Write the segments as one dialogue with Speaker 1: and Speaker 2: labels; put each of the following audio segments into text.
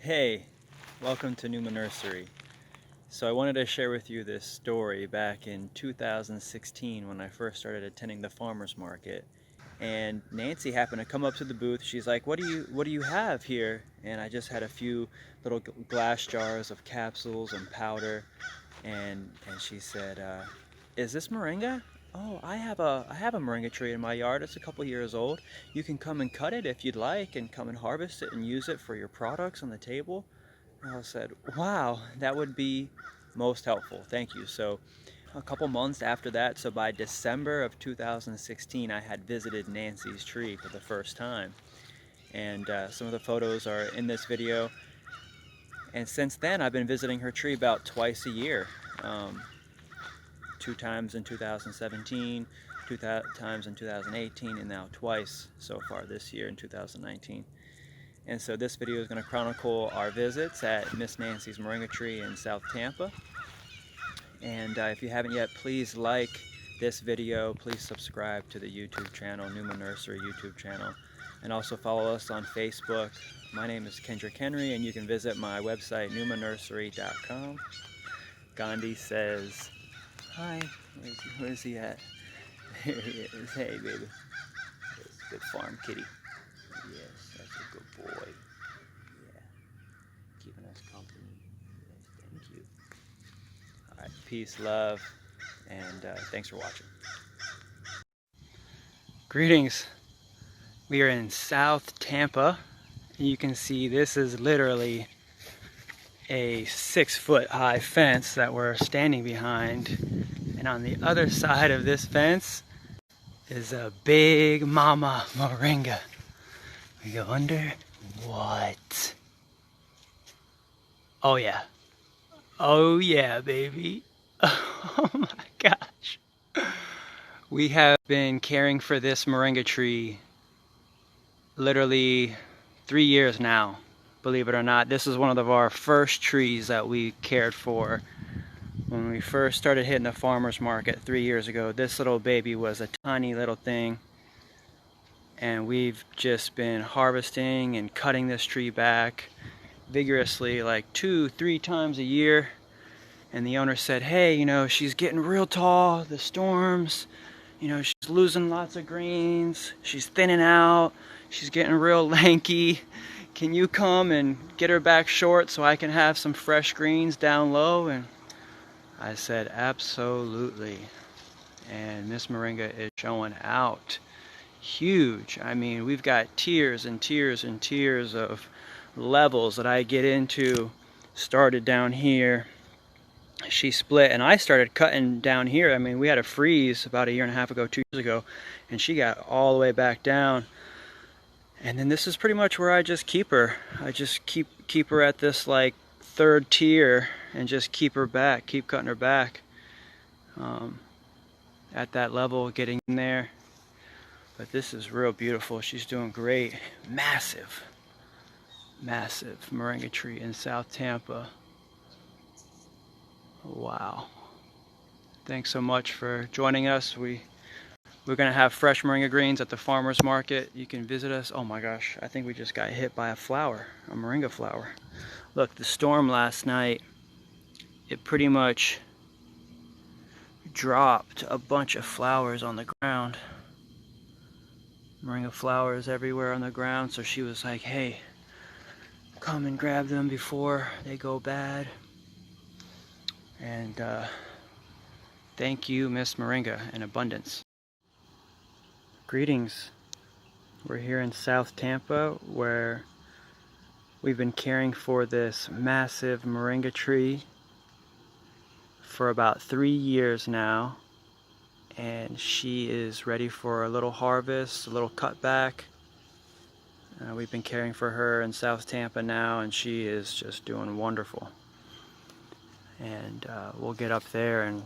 Speaker 1: Hey, welcome to Numa Nursery. So I wanted to share with you this story back in 2016 when I first started attending the farmers market. And Nancy happened to come up to the booth. She's like, what do you have here? And I just had a few little glass jars of capsules and powder. And she said, is this moringa? Oh, I have a moringa tree in my yard. It's a couple years old. You can come and cut it if you'd like, and come and harvest it and use it for your products on the table. And I said, wow, that would be most helpful. Thank you. So a couple months after that, so by December of 2016, I had visited Nancy's tree for the first time. And some of the photos are in this video. And since then, I've been visiting her tree about twice a year. 2 times in 2017, 2 times in 2018, and now twice so far this year in 2019. And so this video is going to chronicle our visits at Miss Nancy's Moringa tree in South Tampa. And if you haven't yet, please like this video. Please subscribe to the YouTube channel, Numa Nursery YouTube channel. And also follow us on Facebook. My name is Kendrick Henry, and you can visit my website, numanursery.com. Gandhi says, hi. Where's he at? There he is. Hey, baby. That's a good farm kitty. Yes, that's a good boy. Yeah. Keeping us company. Yes, thank you. Alright, peace, love, and thanks for watching. Greetings. We are in South Tampa. You can see this is literally a 6-foot high fence that we're standing behind. And on the other side of this fence is a big mama moringa. We go under. What? Oh yeah. Oh yeah, baby. Oh my gosh. We have been caring for this moringa tree literally 3 years now. Believe it or not, this is one of our first trees that we cared for. When we first started hitting the farmers market 3 years ago, this little baby was a tiny little thing. And we've just been harvesting and cutting this tree back vigorously like 2-3 times a year. And the owner said, hey, you know, she's getting real tall, the storms, you know, she's losing lots of greens, she's thinning out, she's getting real lanky. Can you come and get her back short so I can have some fresh greens down low? And I said, absolutely. And Miss Moringa is showing out. Huge. I mean, we've got tiers and tiers and tiers of levels that I get into. Started down here. She split, and I started cutting down here. I mean, we had a freeze about 1.5 years ago, 2 years ago, and she got all the way back down. And then this is pretty much where I just keep her. I just keep her at this like 3rd tier and just keep her back, keep cutting her back at that level, getting in there. But this is real beautiful. She's doing great. Massive, massive moringa tree in South Tampa. Wow. Thanks so much for joining us. We're going to have fresh moringa greens at the farmers market. You can visit us. Oh my gosh, I think we just got hit by a flower, a moringa flower. Look, the storm last night, it pretty much dropped a bunch of flowers on the ground. Moringa flowers everywhere on the ground. So she was like, hey, come and grab them before they go bad. And thank you, Miss Moringa, in abundance. Greetings. We're here in South Tampa where we've been caring for this massive moringa tree for about 3 years now, and she is ready for a little harvest, a little cutback. We've been caring for her in South Tampa now, and she is just doing wonderful. And we'll get up there and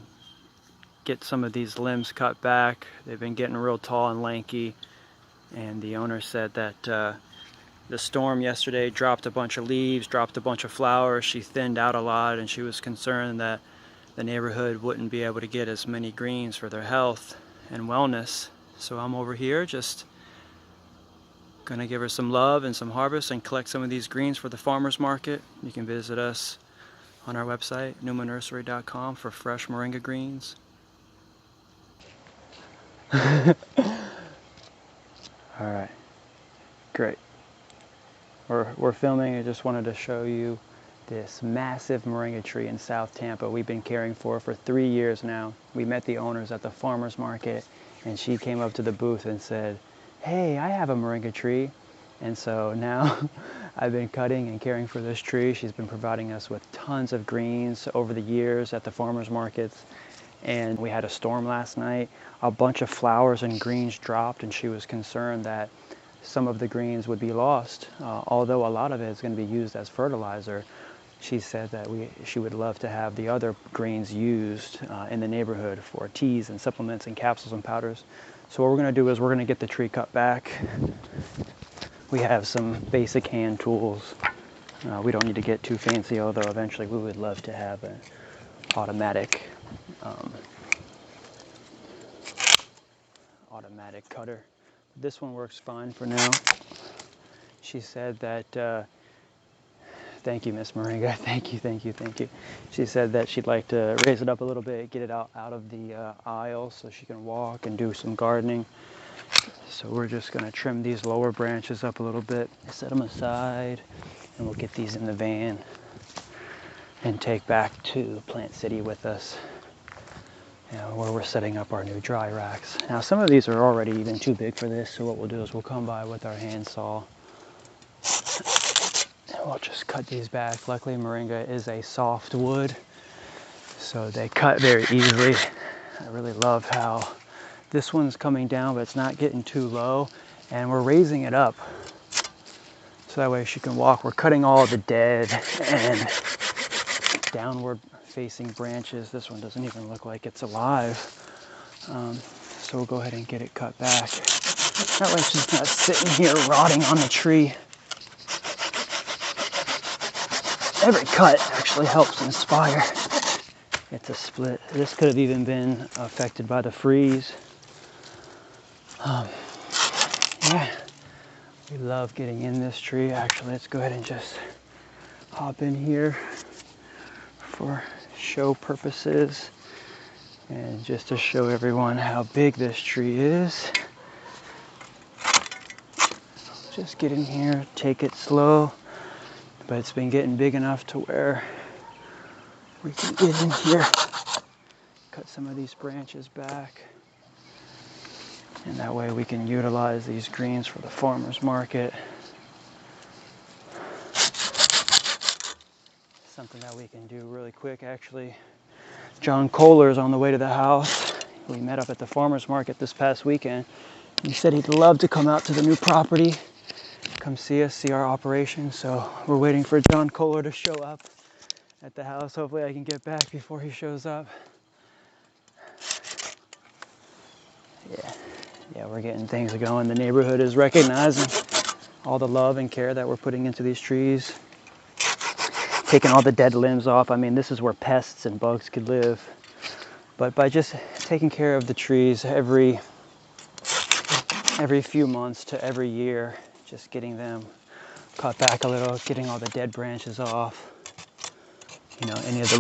Speaker 1: get some of these limbs cut back. They've been getting real tall and lanky, and the owner said that the storm yesterday dropped a bunch of leaves, dropped a bunch of flowers. She thinned out a lot, and she was concerned that the neighborhood wouldn't be able to get as many greens for their health and wellness. So I'm over here just Gonna give her some love and some harvest and collect some of these greens for the farmers market. You can visit us on our website, newmanursery.com, for fresh moringa greens. All right, great. We're filming. I just wanted to show you this massive moringa tree in South Tampa we've been caring for 3 years now. We met the owners at the farmers market, and she came up to the booth and said, "Hey, I have a moringa tree." And so now I've been cutting and caring for this tree. She's been providing us with tons of greens over the years at the farmers markets. And we had a storm last night. A bunch of flowers and greens dropped, and she was concerned that some of the greens would be lost. Although a lot of it is going to be used as fertilizer, she said that she would love to have the other greens used in the neighborhood for teas and supplements and capsules and powders. So what we're going to do is we're going to get the tree cut back. We have some basic hand tools. We don't need to get too fancy, although eventually we would love to have an automatic cutter. This one works fine for now. She said that, thank you, Miss Moringa, thank you. She said that she'd like to raise it up a little bit, get it out of the aisle so she can walk and do some gardening. So we're just going to trim these lower branches up a little bit, set them aside, and we'll get these in the van and take back to Plant City with us, where we're setting up our new dry racks. Now some of these are already even too big for this, so what we'll do is we'll come by with our handsaw and we'll just cut these back. Luckily moringa is a soft wood, so they cut very easily. I really love how this one's coming down, but it's not getting too low, and we're raising it up so that way she can walk. We're cutting all the dead and downward facing branches. This one doesn't even look like it's alive. So we'll go ahead and get it cut back. That way she's not sitting here rotting on the tree. Every cut actually helps inspire. It's a split. This could have even been affected by the freeze. Yeah, we love getting in this tree. Actually, let's go ahead and just hop in here for show purposes and just to show everyone how big this tree is. Just get in here, take it slow, but it's been getting big enough to where we can get in here, cut some of these branches back, and that way we can utilize these greens for the farmers market. Something that we can do really quick, actually. John Kohler's on the way to the house. We met up at the farmers market this past weekend. He said he'd love to come out to the new property, come see us, see our operation. So we're waiting for John Kohler to show up at the house. Hopefully I can get back before he shows up. Yeah, we're getting things going. The neighborhood is recognizing all the love and care that we're putting into these trees. Taking all the dead limbs off. I mean, this is where pests and bugs could live. But by just taking care of the trees every few months to every year, just getting them cut back a little, getting all the dead branches off, any of the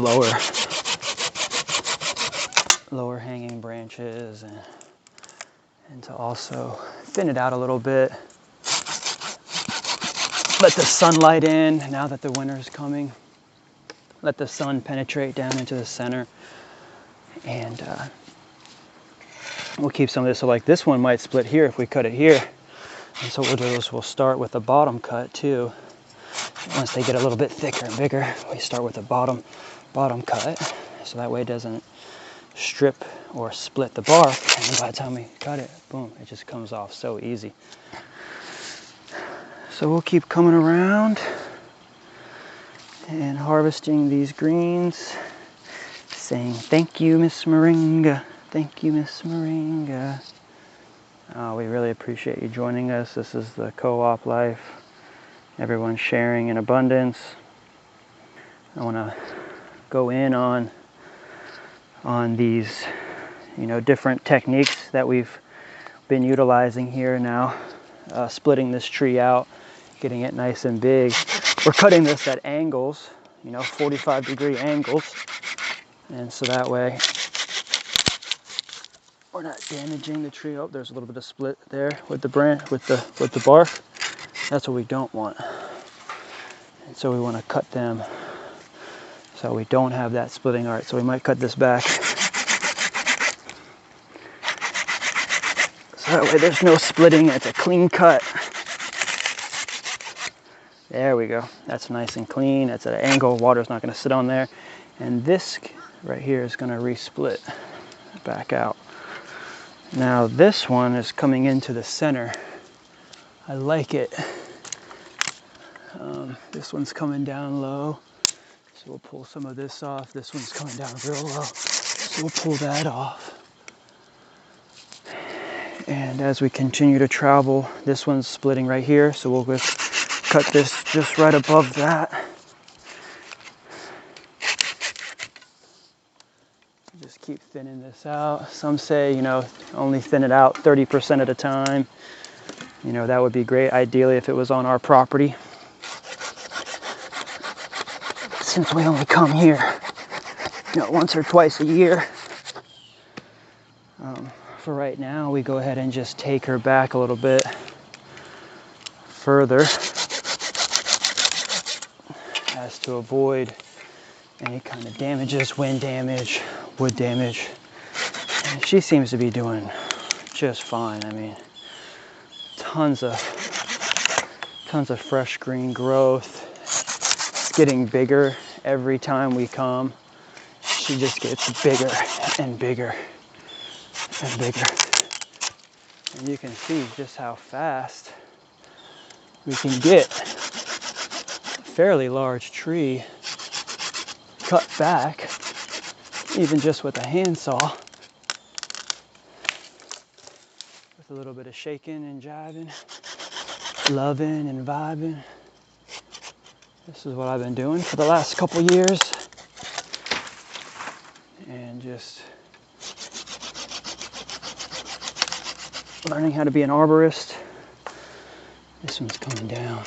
Speaker 1: lower hanging branches, and to also thin it out a little bit. Let the sunlight in now that the winter is coming. Let the sun penetrate down into the center, and we'll keep some of this. So like this one might split here if we cut it here. And so what we'll do is we'll start with the bottom cut too. Once they get a little bit thicker and bigger, we start with the bottom cut, so that way it doesn't strip or split the bark. And then by the time we cut it, boom, it just comes off so easy. So we'll keep coming around and harvesting these greens, saying thank you, Miss Moringa. Thank you, Miss Moringa. We really appreciate you joining us. This is the co-op life. Everyone's sharing in abundance. I want to go in on these, different techniques that we've been utilizing here now splitting this tree out, getting it nice and big. We're cutting this at angles, 45-degree angles, and so that way we're not damaging the tree. Oh, there's a little bit of split there with the branch, with the bark. That's what we don't want. And so we want to cut them so we don't have that splitting. All right, so we might cut this back. So that way there's no splitting, it's a clean cut. There we go. That's nice and clean. It's at an angle. Water's not going to sit on there. And this right here is going to re-split back out. Now this one is coming into the center. I like it. This one's coming down low. So we'll pull some of this off. This one's coming down real low. So we'll pull that off. And as we continue to travel, this one's splitting right here. So we'll just cut this just right above that. Just keep thinning this out. Some say, only thin it out 30% at a time. That would be great, ideally, if it was on our property. Since we only come here, once or twice a year. For right now, we go ahead and just take her back a little bit further as to avoid any kind of damages, wind damage, wood damage. And she seems to be doing just fine. I mean, tons of fresh green growth. It's getting bigger every time we come. She just gets bigger and bigger and bigger. And you can see just how fast we can get a fairly large tree cut back, even just with a handsaw, with a little bit of shaking and jiving, loving and vibing. This is what I've been doing for the last couple years, and just learning how to be an arborist. This one's coming down.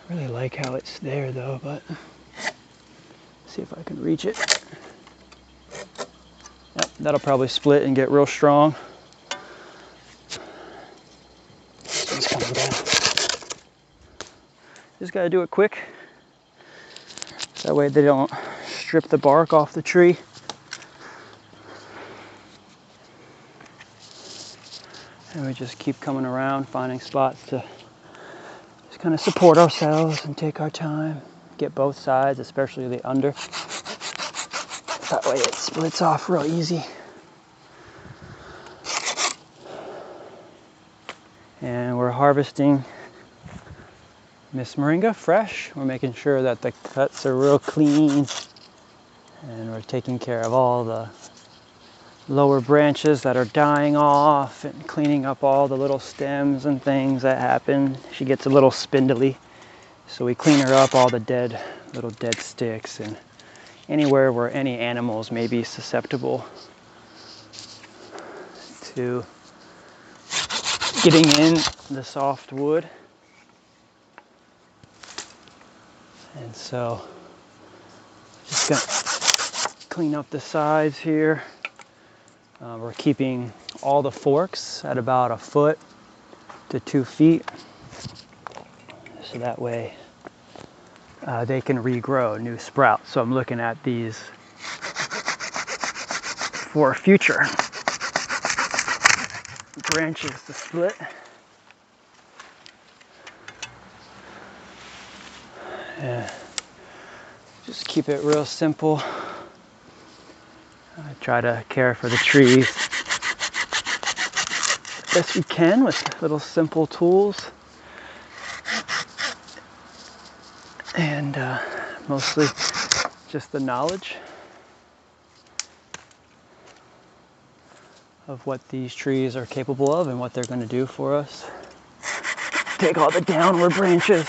Speaker 1: I really like how it's there though, but see if I can reach it. Yep, that'll probably split and get real strong. This one's coming down. Just gotta do it quick. That way they don't strip the bark off the tree. And we just keep coming around, finding spots to just kind of support ourselves and take our time. Get both sides, especially the under. That way it splits off real easy. And we're harvesting Miss Moringa fresh. We're making sure that the cuts are real clean. And we're taking care of all the lower branches that are dying off and cleaning up all the little stems and things that happen. She gets a little spindly. So we clean her up, all the little dead sticks and anywhere where any animals may be susceptible to getting in the soft wood. And so just gonna clean up the sides here. We're keeping all the forks at about 1 foot to 2 feet. So that way they can regrow new sprouts. So I'm looking at these for future branches to split. Yeah. Just keep it real simple. I try to care for the trees best we can with little simple tools. And mostly just the knowledge of what these trees are capable of and what they're going to do for us. Take all the downward branches,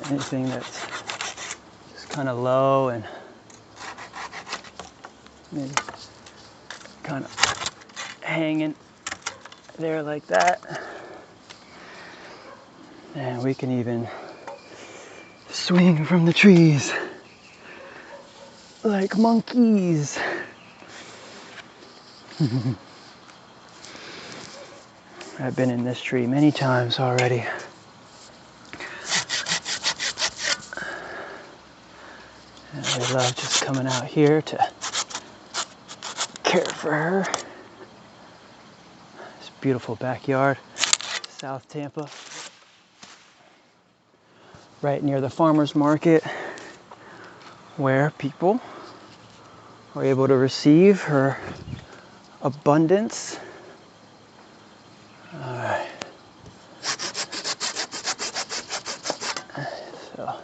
Speaker 1: anything that's just kind of low and maybe kind of hanging there like that. And we can even swing from the trees like monkeys. I've been in this tree many times already. And I love just coming out here to care for her. This beautiful backyard, South Tampa, right near the farmer's market, where people are able to receive her abundance. Alright. So,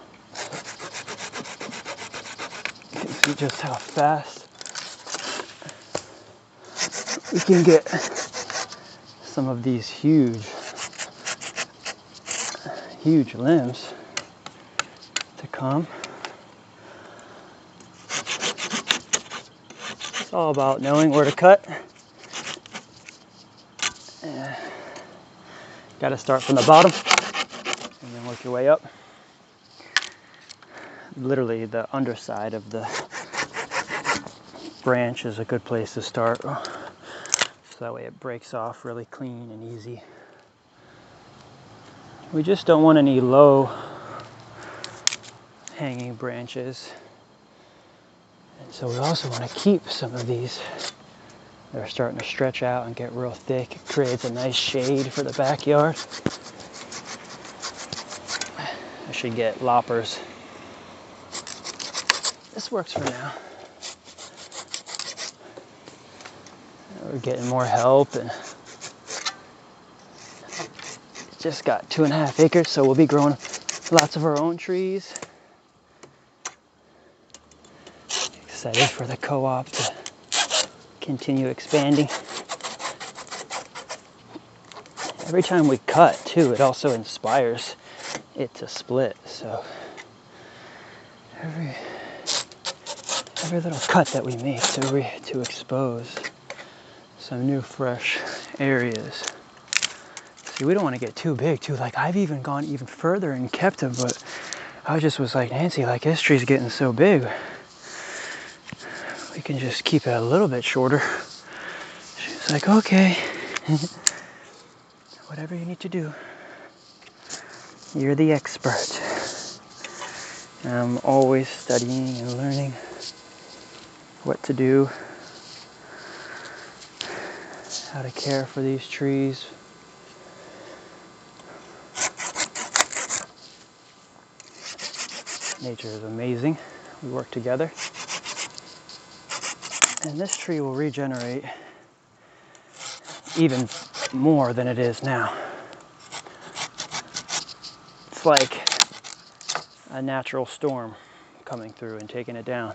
Speaker 1: you can see just how fast we can get some of these huge limbs to come. It's all about knowing where to cut. Got to start from the bottom and then work your way up. Literally the underside of the branch is a good place to start, so that way it breaks off really clean and easy. We just don't want any low hanging branches, and so we also want to keep some of these that are starting to stretch out and get real thick. It creates a nice shade for the backyard. I should get loppers. This works for now. We're getting more help, and just got 2.5 acres, so we'll be growing lots of our own trees. Excited for the co-op to continue expanding. Every time we cut too, it also inspires it to split. So every little cut that we make to expose some new fresh areas. See, we don't want to get too big too. Like, I've even gone even further and kept them, but I just was like, Nancy, like, this tree's getting so big, we can just keep it a little bit shorter. She's like, okay. Whatever you need to do. You're the expert. And I'm always studying and learning what to do, how to care for these trees. Nature is amazing. We work together. And this tree will regenerate even more than it is now. It's like a natural storm coming through and taking it down.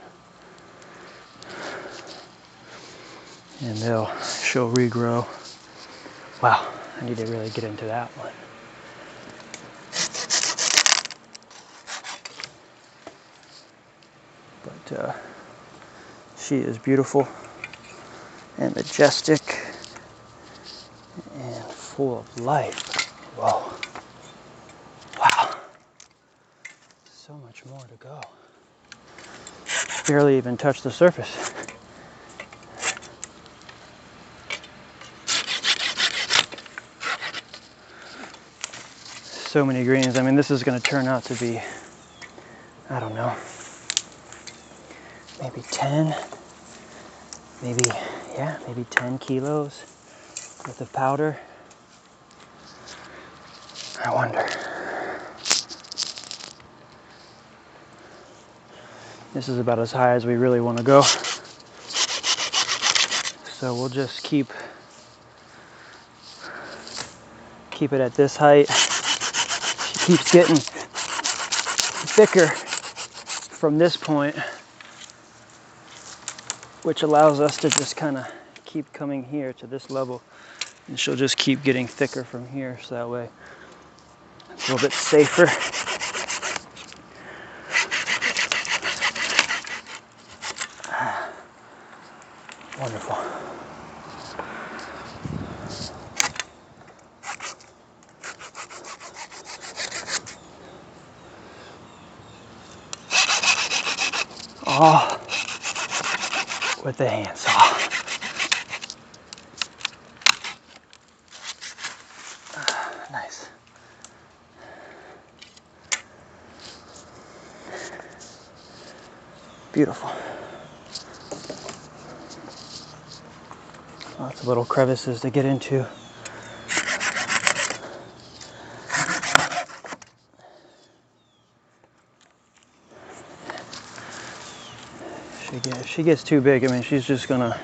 Speaker 1: And she'll regrow. Wow, I need to really get into that one. But she is beautiful and majestic and full of life. Whoa. Wow. So much more to go. Barely even touched the surface. So many greens. I mean, this is going to turn out to be, I don't know, maybe 10, maybe 10 kilos worth of powder. I wonder. This is about as high as we really want to go. So we'll just keep it at this height. She keeps getting thicker from this point, which allows us to just kind of keep coming here to this level, and she'll just keep getting thicker from here, so that way it's a little bit safer. Wonderful. all with the handsaw. Nice. Beautiful. Lots of little crevices to get into. If she gets too big, I mean, she's just gonna,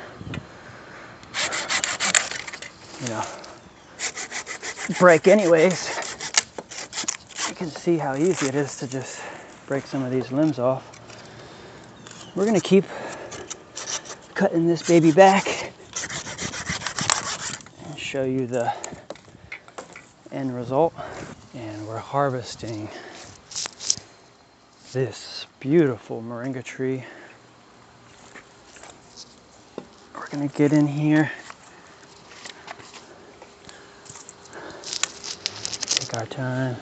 Speaker 1: break anyways. You can see how easy it is to just break some of these limbs off. We're gonna keep cutting this baby back and show you the end result. And we're harvesting this beautiful moringa tree. We're gonna get in here, take our time.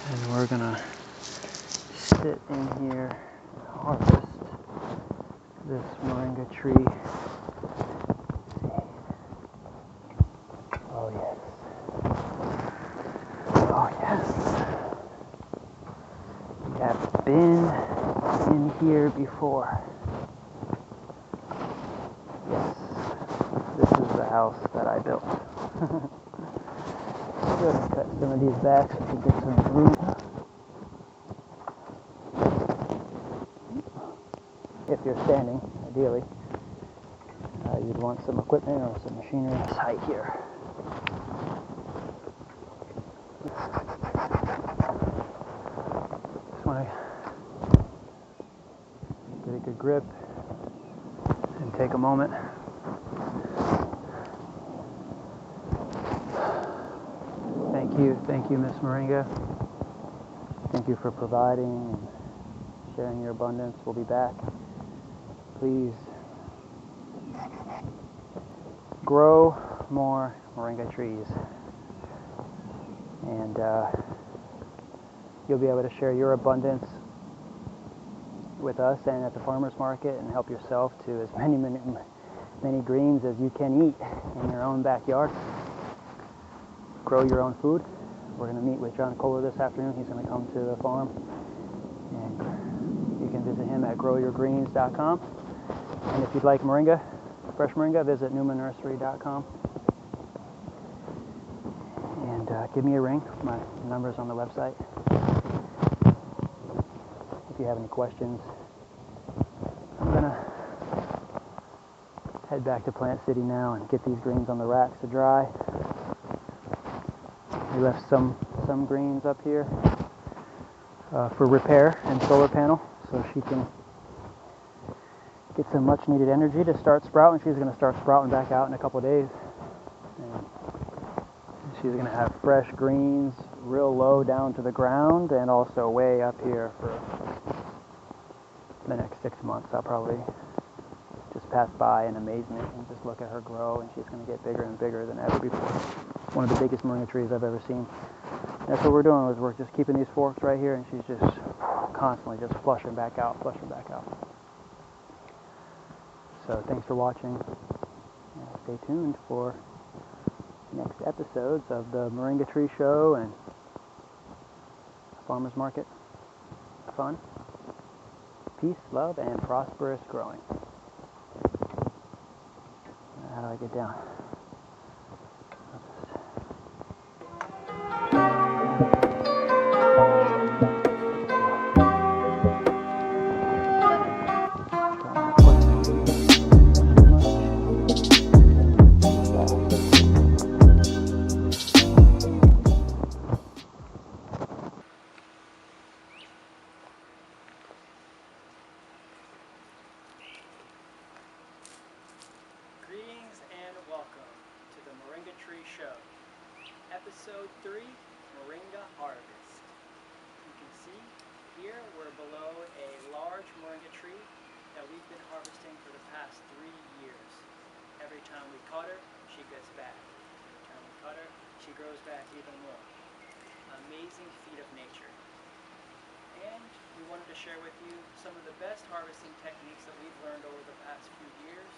Speaker 1: And we're gonna sit in here and harvest this moringa tree. Oh yes. Oh yes. We have been in here before. Yes. This is the house that I built. Go ahead and cut some of these back so we can get some room. If you're standing, ideally, you'd want some equipment or some machinery on site here. Just want to get a good grip and take a moment. Thank you, Miss Moringa. Thank you for providing and sharing your abundance. We'll be back. Please grow more moringa trees, and you'll be able to share your abundance with us and at the farmers market, and help yourself to as many greens as you can eat in your own backyard. Grow your own food. We're going to meet with John Kohler this afternoon. He's going to come to the farm, and you can visit him at growyourgreens.com. And if you'd like moringa, fresh moringa, visit newmannursery.com. And give me a ring. My number's on the website. If you have any questions, I'm going to head back to Plant City now and get these greens on the racks to dry. We left some greens up here for repair and solar panel, so she can get some much needed energy to start sprouting. She's going to start sprouting back out in a couple of days. And she's going to have fresh greens real low down to the ground, and also way up here for the next 6 months. I'll probably just pass by in amazement and just look at her grow, and she's going to get bigger and bigger than ever before. One of the biggest moringa trees I've ever seen. That's what we're doing, is we're just keeping these forks right here, and she's just constantly just flushing back out. So thanks for watching. Stay tuned for next episodes of the Moringa Tree Show and Farmers Market. Fun, peace, love, and prosperous growing. How do I get down? Greetings and welcome to the Moringa Tree Show, Episode 3, Moringa Harvest. You can see here we're below a large moringa tree that we've been harvesting for the past 3 years. Every time we cut her, she gets back. Every time we cut her, she grows back even more. amazing feat of nature. And we wanted to share with you some of the best harvesting techniques that we've learned over the past few years.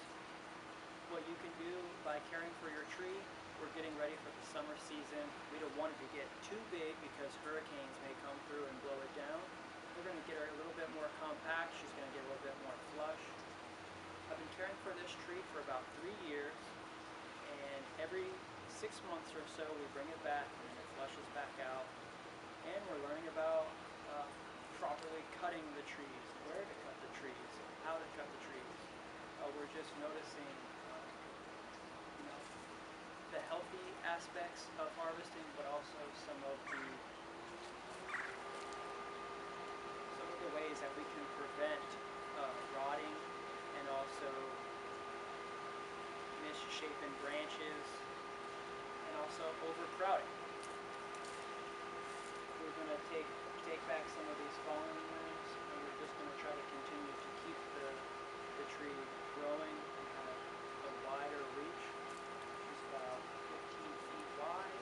Speaker 1: What you can do by caring for your tree. We're getting ready for the summer season. We don't want it to get too big because hurricanes may come through and blow it down. We're going to get her a little bit more compact. She's going to get a little bit more flush. I've been caring for this tree for about 3 years, and every 6 months or so we bring it back and it flushes back out. And we're learning about properly cutting the trees, where to cut the trees, how to cut the trees. We're just noticing the healthy aspects of harvesting, but also some of the ways that we can prevent rotting and also misshapen branches and also overcrowding. We're going to take back some of these fallen limbs, and we're just going to try to continue to keep the tree growing and have a wider reach. It's about 15 feet wide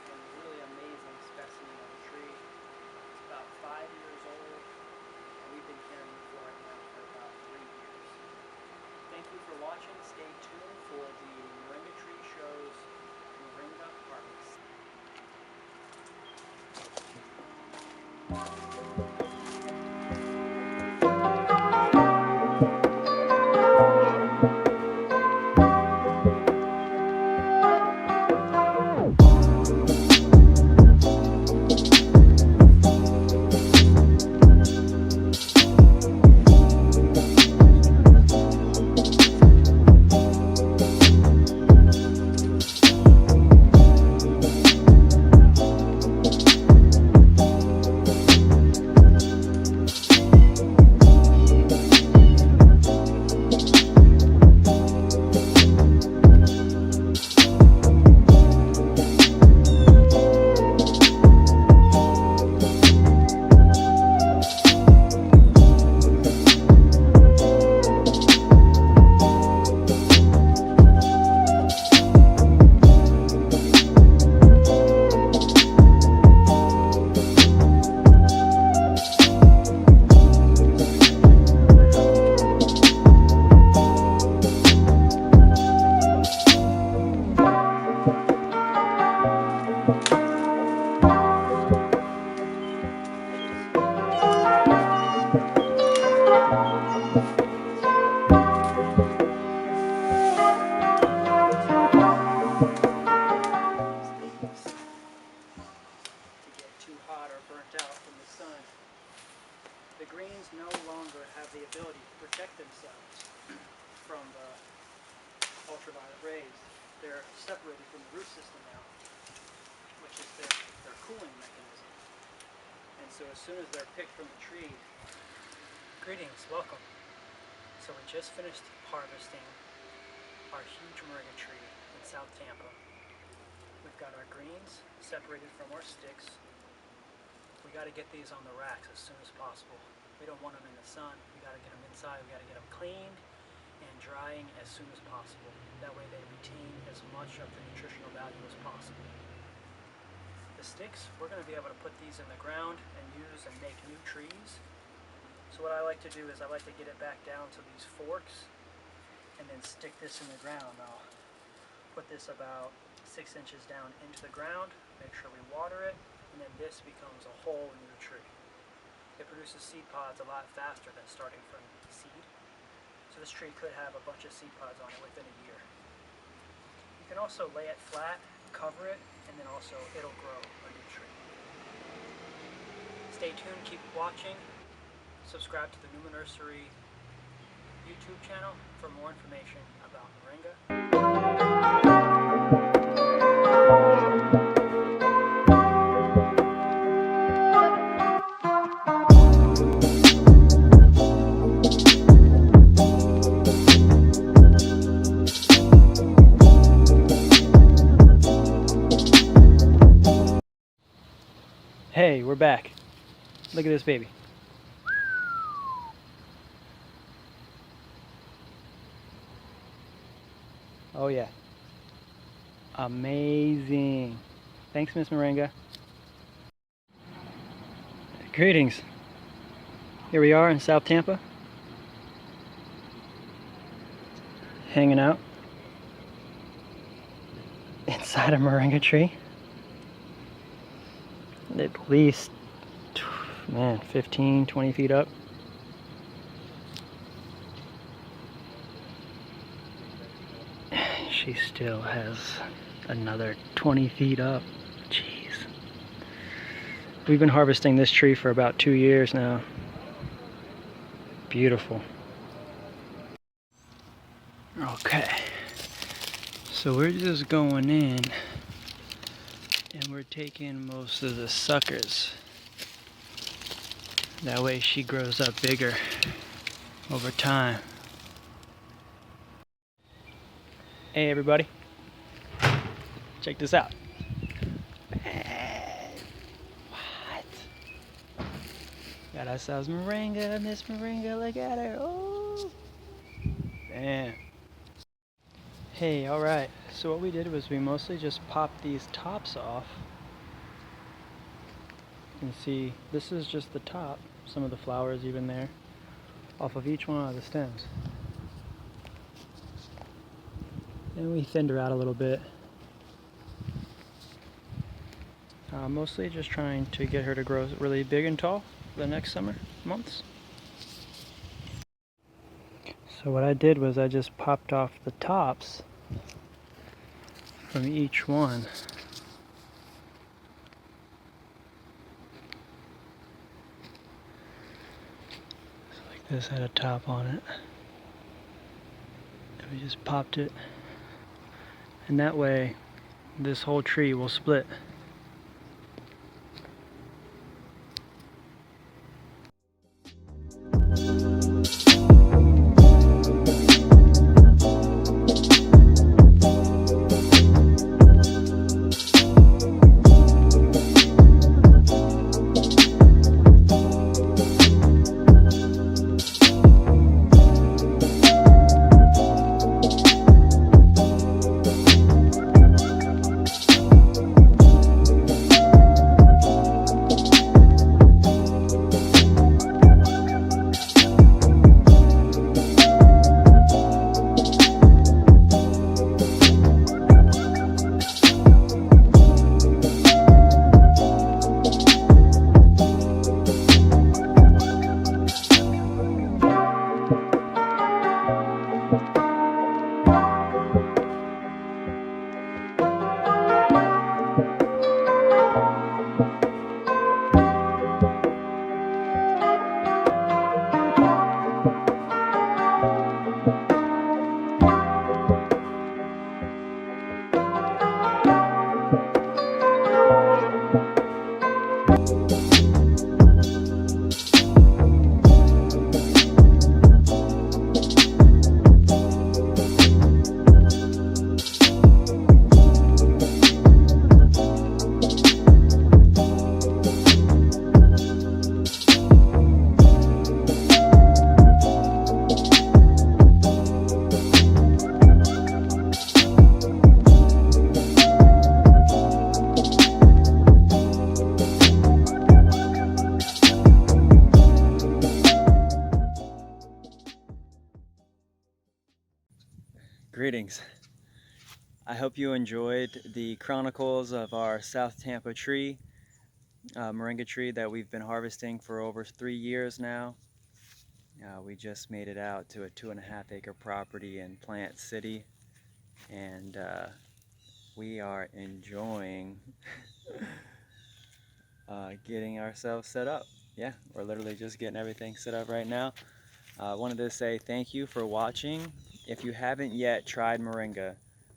Speaker 1: and really amazing specimen of a tree. It's about 5 years old, and we've been caring for it now for about 3 years. Thank you for watching. Stay tuned for the Moringa Tree Show's Moringa Harvest. The greens no longer have the ability to protect themselves from the ultraviolet rays. They're separated from the root system now, which is their cooling mechanism. And so as soon as they're picked from the tree, greetings, welcome. So we just finished harvesting our huge moringa tree in South Tampa. We've got our greens separated from our sticks. We got to get these on the racks as soon as possible. We don't want them in the sun. We got to get them inside. We got to get them cleaned and drying as soon as possible. That way they retain as much of the nutritional value as possible. The sticks, we're going to be able to put these in the ground and use and make new trees. So what I like to do is I like to get it back down to these forks and then stick this in the ground. I'll put this about 6 inches down into the ground, make sure we water it, and then this becomes a whole new tree. It produces seed pods a lot faster than starting from seed. So this tree could have a bunch of seed pods on it within a year. You can also lay it flat, cover it, and then also it'll grow a new tree. Stay tuned, keep watching. Subscribe to the Numa Nursery YouTube channel for more information about moringa. Hey, we're back. Look at this baby. Oh yeah. Amazing. Thanks, Miss Moringa. Greetings. Here we are in South Tampa, hanging out inside a moringa tree. At least, man, 15, 20 feet up. She still has another 20 feet up. Jeez. We've been harvesting this tree for about 2 years now. Beautiful. Okay. So we're just going in and we're taking most of the suckers. That way she grows up bigger over time. Hey everybody, check this out. What? Got ourselves Moringa, Miss Moringa, look at her. Oh, damn. Hey, alright, so what we did was we mostly just popped these tops off. You can see this is just the top, some of the flowers even there, off of each one of the stems. And we thinned her out a little bit. Mostly just trying to get her to grow really big and tall for the next summer months. So what I did was I just popped off the tops from each one. So like this had a top on it. And we just popped it. And that way this whole tree will split. Greetings. I hope you enjoyed the chronicles of our South Tampa tree, moringa tree that we've been harvesting for over 3 years now. We just made it out to a 2.5 acre property in Plant City, and we are enjoying getting ourselves set up. Yeah, we're literally just getting everything set up right now. I wanted to say thank you for watching. If you haven't yet tried Moringa,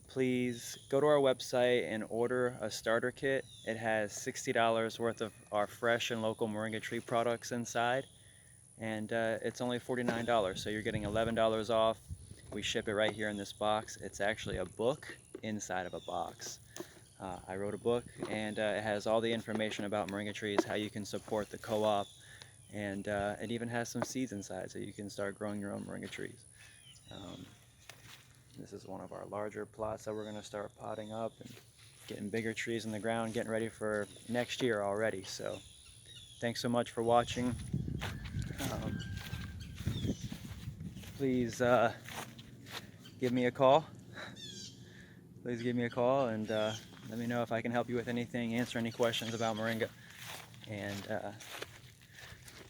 Speaker 1: please go to our website and order a starter kit. It has $60 worth of our fresh and local Moringa tree products inside, and it's only $49, so you're getting $11 off. We ship it right here in this box. It's actually a book inside of a box. I wrote a book, and it has all the information about Moringa trees, how you can support the co-op, and it even has some seeds inside so you can start growing your own moringa trees. This is one of our larger plots that we're going to start potting up and getting bigger trees in the ground, getting ready for next year already. So Thanks so much for watching. Please give me a call. Please give me a call and let me know if I can help you with anything, answer any questions about Moringa. And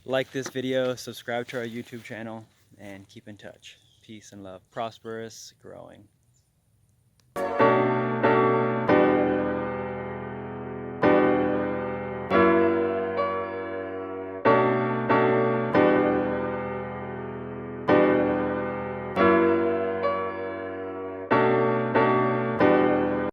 Speaker 1: like this video, subscribe to our YouTube channel, and keep in touch. Peace and love. Prosperous growing.